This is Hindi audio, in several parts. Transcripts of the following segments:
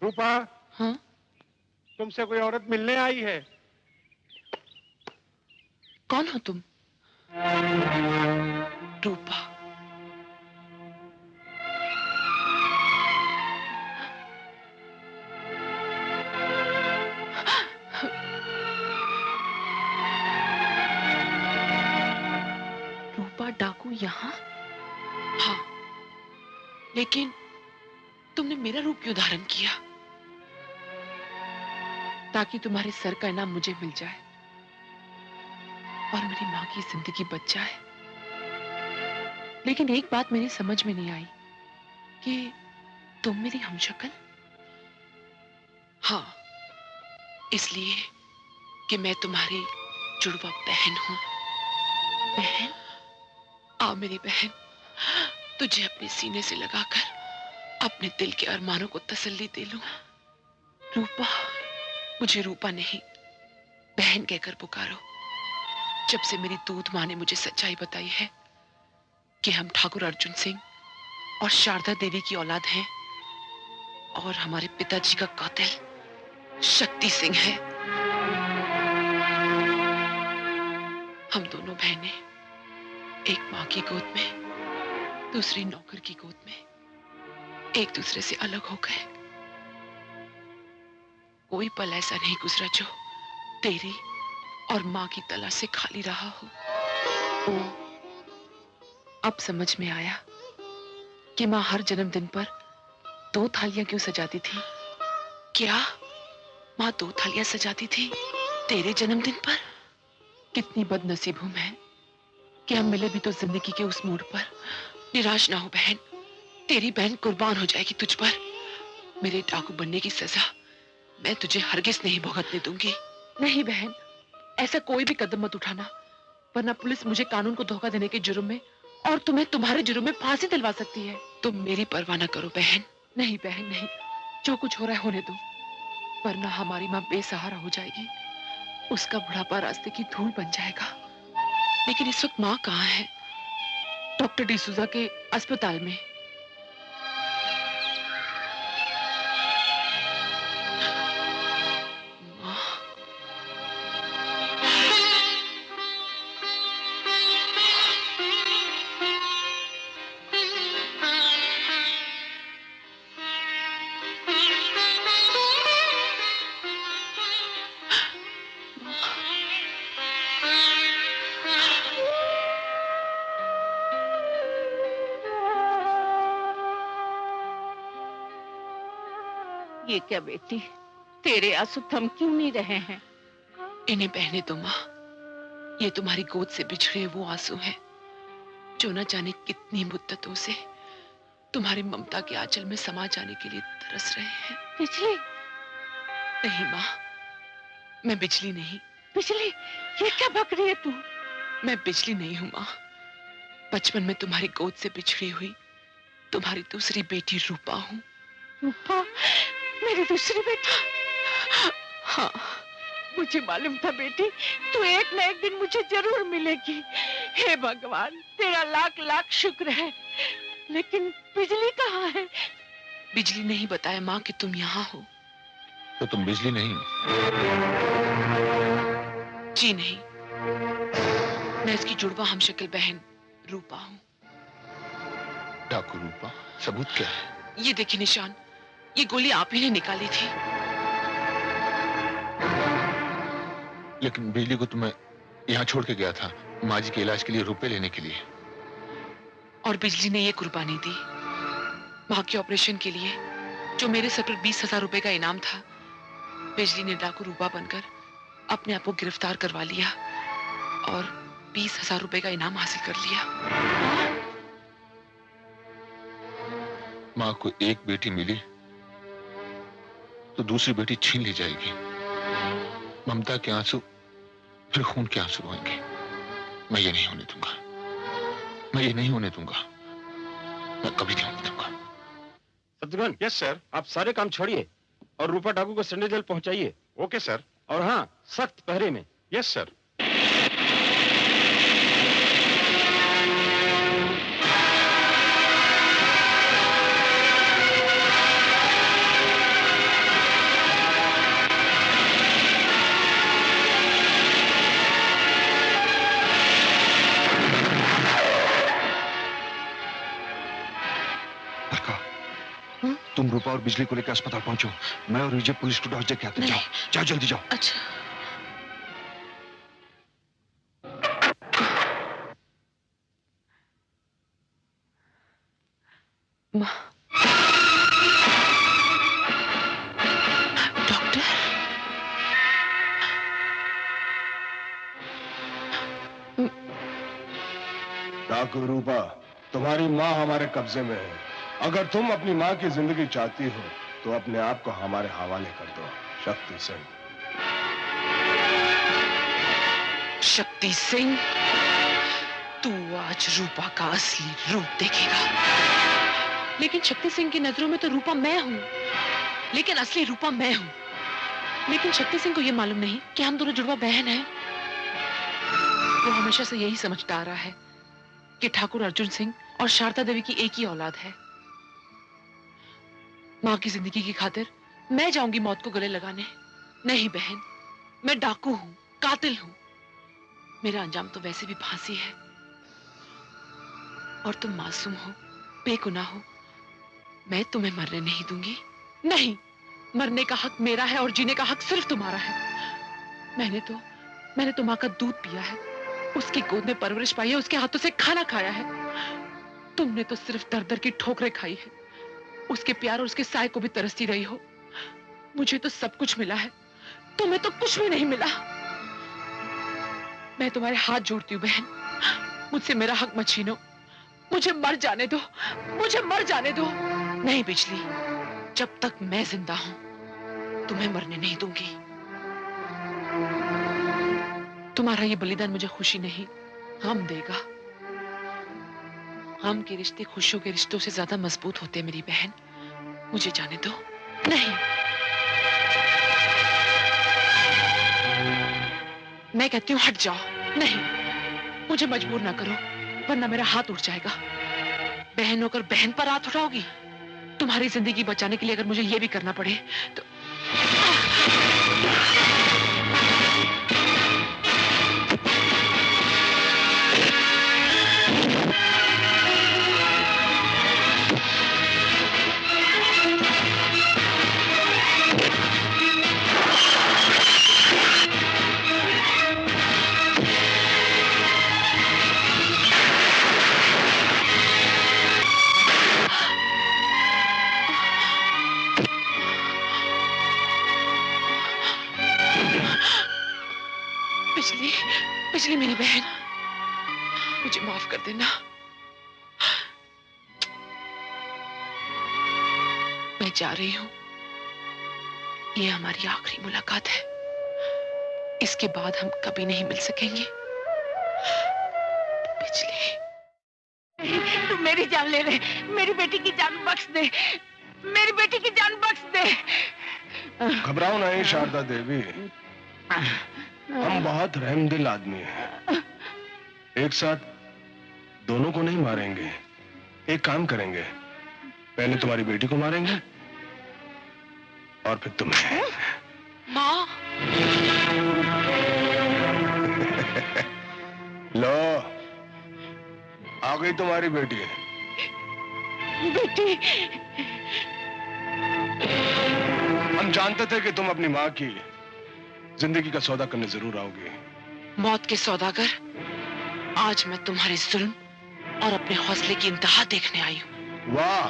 रूपा, हाँ? तुमसे कोई औरत मिलने आई है। कौन हो तुम? रूपा। रूपा डाकू यहाँ? हाँ, लेकिन तुमने मेरा रूप क्यों धारण किया? ताकि तुम्हारे सर का इनाम मुझे मिल जाए और मेरी माँ की जिंदगी बच जाए। लेकिन एक बात मेरी समझ में नहीं आई कि तुम मेरी हमशक्ल। हाँ, इसलिए कि मैं तुम्हारी जुड़वा बहन हूं। बहन? आओ मेरी बहन, तुझे अपने सीने से लगाकर अपने दिल के अरमानों को तसल्ली दे लूं। रूपा, मुझे रूपा नहीं, बहन कहकर पुकारो। जब से मेरी दूध माँ ने मुझे सच्चाई बताई है कि हम ठाकुर अर्जुन सिंह और शारदा देवी की औलाद हैं और हमारे पिताजी का कातिल शक्ति सिंह है, हम दोनों बहनें एक माँ की गोद में, दूसरी नौकर की गोद में, एक दूसरे से अलग हो गए। कोई पल ऐसा नहीं गुजरा जो तेरी और माँ की तलाश से खाली रहा हो। ओ, अब समझ में आया कि माँ हर जन्मदिन पर 2 थालियां क्यों सजाती थी। क्या माँ 2 थालियां सजाती थी तेरे जन्मदिन पर? कितनी बदनसीब हूं मैं कि हम मिले भी तो जिंदगी के उस मोड़ पर। निराश ना हो बहन, तेरी बहन कुर्बान हो जाएगी तुझ पर। मेरे डाकू बनने की सजा मैं तुझे हरगिज नहीं भुगतने दूंगी। नहीं बहन, ऐसा कोई भी कदम मत उठाना, वरना पुलिस मुझे कानून को धोखा देने के जुर्म में और तुम्हें तुम्हारे जुर्म में फांसी दिलवा सकती है। तुम मेरी परवाह न करो बहन। नहीं बहन नहीं, जो कुछ हो रहा है होने दो, वरना हमारी माँ बेसहारा हो जाएगी। उसका बुढ़ापा रास्ते की धूल बन जाएगा। लेकिन इस वक्त माँ कहाँ है? डॉक्टर डिसूजा के अस्पताल में। ये क्या बेटी, तेरे आंसू थम क्यों नहीं रहे हैं? इन्हें बहने दो माँ, ये तुम्हारी गोद से बिछड़े वो आंसू हैं जो न जाने कितनी मुद्दतों से तुम्हारी ममता के आंचल में समा जाने के लिए तरस रहे हैं। बिजली? नहीं माँ, मैं बिजली नहीं। बिजली? ये क्या बक रही है तू? मैं बिजली नहीं हूं माँ। बचपन में तुम्हारी गोद से बिछड़ी हुई तुम्हारी दूसरी बेटी रूपा हूं। रूपा? मेरी दूसरी बेटी? हाँ, मुझे मालूम था बेटी, तू एक न एक दिन मुझे जरूर मिलेगी। हे भगवान, तेरा लाख लाख शुक्र है। लेकिन बिजली कहाँ है? बिजली नहीं बताया माँ कि तुम यहाँ हो। तो तुम बिजली नहीं? जी नहीं, मैं इसकी जुड़वा हमशक्ल बहन रूपा हूँ। डाकू रूपा? सबूत क्या है? ये देखिए निशान, ये गोली आप ही ने निकाली थी। लेकिन बिजली को तो मैं यहाँ छोड़ के गया था, माँ जी के इलाज के लिए रुपए लेने के लिए। और बिजली ने ये कुर्बानी दी माँ के ऑपरेशन के लिए, जो मेरे सर पर 20,000 रुपए का इनाम था। बिजली ने डाकू रूपा बनकर अपने आप को गिरफ्तार करवा लिया और 20,000 रुपए का इनाम हासिल कर लिया। माँ को एक बेटी मिली तो दूसरी बेटी छीन ली जाएगी। ममता के आंसू फिर खून के आंसू होंगे। मैं ये नहीं होने दूंगा, मैं ये नहीं होने दूंगा, मैं कभी नहीं होने दूंगा। शत्रुघ्न। Yes sir. आप सारे काम छोड़िए और रूपा डाकू को सेंट्रल जेल पहुंचाइए। Okay sir. और हाँ, सख्त पहरे में। Yes sir. तुम रूपा और बिजली को लेकर अस्पताल पहुंचो। मैं और विजय पुलिस को डॉक्टर के आते हैं। जाओ जाओ जल्दी जाओ। अच्छा। माँ, डॉक्टर। डाकू रूपा, तुम्हारी माँ हमारे कब्जे में है। अगर तुम अपनी माँ की जिंदगी चाहती हो तो अपने आप को हमारे हवाले कर दो। शक्ति सिंह। शक्ति सिंह, तू आज रूपा का असली रूप देखेगा। लेकिन शक्ति सिंह की नजरों में तो रूपा मैं हूं, लेकिन असली रूपा मैं हूं। लेकिन शक्ति सिंह को यह मालूम नहीं कि हम दोनों जुड़वा बहन हैं। वो हमेशा से यही समझता आ रहा है कि ठाकुर अर्जुन सिंह और शारदा देवी की एक ही औलाद है। मां की जिंदगी की खातिर मैं जाऊंगी मौत को गले लगाने। नहीं बहन, मैं डाकू हूं, कातिल हूं। मेरा अंजाम तो वैसे भी फांसी है। और तुम मासूम हो, बेगुनाह हो। मैं तुम्हें मरने नहीं दूंगी। नहीं, मरने का हक मेरा है और जीने का हक सिर्फ तुम्हारा है। मैंने तो मां का दूध पिया है, उसकी गोद में परवरिश पाई है, उसके हाथों से खाना खाया है। तुमने तो सिर्फ दर दर की ठोकरें खाई है। उसके प्यार और उसके साय को भी तरसती रही हो। मुझे तो सब कुछ मिला है, तुम्हें तो कुछ भी नहीं मिला। मैं तुम्हारे हाथ जोड़ती हूँ बहन, मुझसे मेरा हक मत छीनो। मुझे मर जाने दो, मुझे मर जाने दो। नहीं बिजली, जब तक मैं जिंदा हूं तुम्हें मरने नहीं दूंगी। तुम्हारा ये बलिदान मुझे खुशी नहीं, गम देगा। गम के रिश्ते खुशियों के रिश्तों से ज्यादा मजबूत होते हैं मेरी बहन। मुझे जाने दो। नहीं, मैं कहती हूँ हट जाओ। नहीं, मुझे मजबूर ना करो, वरना मेरा हाथ उठ जाएगा। बहन होकर बहन पर हाथ उठाओगी? तुम्हारी जिंदगी बचाने के लिए अगर मुझे यह भी करना पड़े तो। बिजली, बिजली मेरी बहन, मुझे माफ कर देना। मैं जा रही हूं, ये हमारी आखिरी मुलाकात है। इसके बाद हम कभी नहीं मिल सकेंगे। बिजली, तू मेरी जान ले ले, मेरी बेटी की जान बख्श दे, मेरी बेटी की जान बख्श दे। घबराओ नहीं शारदा देवी, हम बहुत रहमदिल आदमी हैं। एक साथ दोनों को नहीं मारेंगे। एक काम करेंगे, पहले तुम्हारी बेटी को मारेंगे और फिर तुम्हें। माँ। लो, आ गई तुम्हारी बेटी। बेटी, हम जानते थे कि तुम अपनी माँ की जिंदगी का सौदा करने जरूर आओगे। मौत के सौदागर, आज मैं तुम्हारे जुल्म और अपने हौसले की इंतहा देखने आई हूं। वाह,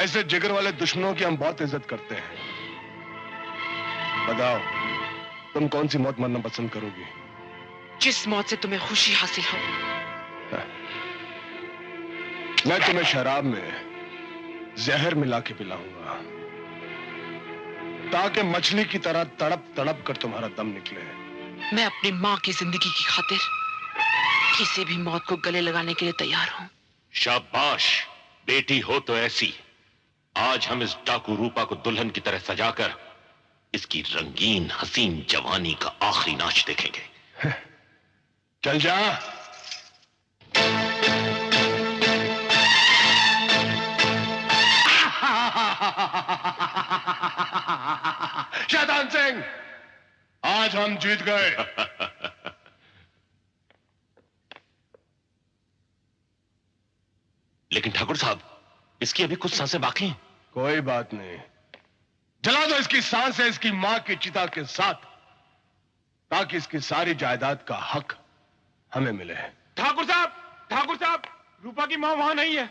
ऐसे जिगर वाले दुश्मनों की हम बहुत इज्जत करते हैं। बताओ, तुम कौन सी मौत मरना पसंद करोगी? जिस मौत से तुम्हें खुशी हासिल हो। मैं तुम्हें शराब में जहर मिला के पिलाऊंगा, ताकि मछली की तरह तड़प तड़प कर तुम्हारा दम निकले। मैं अपनी माँ की जिंदगी की खातिर किसी भी मौत को गले लगाने के लिए तैयार हूं। शाबाश, बेटी हो तो ऐसी। आज हम इस डाकू रूपा को दुल्हन की तरह सजाकर इसकी रंगीन हसीन जवानी का आखिरी नाच देखेंगे। चल जा। शैतान सिंह, आज हम जीत गए। लेकिन ठाकुर साहब, इसकी अभी कुछ सांसें बाकी हैं। कोई बात नहीं, जला दो इसकी सांसें इसकी मां की चिता के साथ, ताकि इसकी सारी जायदाद का हक हमें मिले। ठाकुर साहब, रूपा की मां वहां नहीं है।